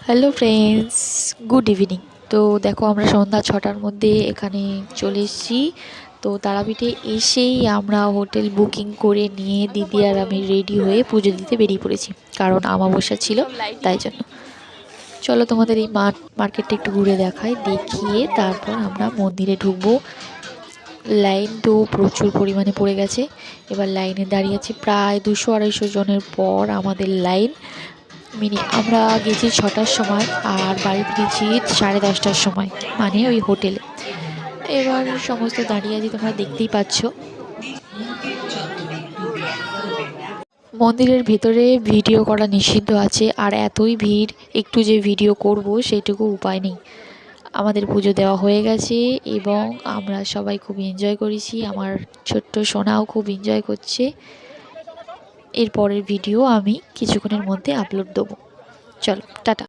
Hello friends, good evening. তো দেখো আমরা সন্ধ্যা 6টার মধ্যে এখানে চলে এসেছি। তো তারাপীঠে এসেই আমরা হোটেল বুকিং করে নিয়ে দিদি আর আমি রেডি হয়ে পুজো দিতে বেরিয়ে পড়েছি, কারণ আমাবস্যা ছিল তাই জন্য। চলো তোমাদের এই মার্কেটটা একটু ঘুরে দেখাই, দেখিয়ে তারপর আমরা মন্দিরে ঢুকবো। লাইন তো প্রচুর পরিমাণে পড়ে গেছে, এবার লাইনে দাঁড়িয়ে আছি প্রায় 200-250 জনের পর আমাদের লাইন। আমরা গেছি 6টার সময় আর বাড়ি ফিরেছি 10:30টার সময়, মানে ওই হোটেলে। এবার সমস্ত দাঁড়িয়ে আছি, তোমরা দেখতেই পাচ্ছ। মন্দিরের ভেতরে ভিডিও করা নিষিদ্ধ আছে, আর এতই ভিড় একটু যে ভিডিও করব সেইটুকু উপায় নেই। আমাদের পুজো দেওয়া হয়ে গেছে এবং আমরা সবাই খুব এনজয় করেছি, আমার ছোট্ট সোনাও খুব এনজয় করছে। এরপরের ভিডিও আমি কিছুক্ষণের মধ্যে আপলোড দেবো। চলো টাটা।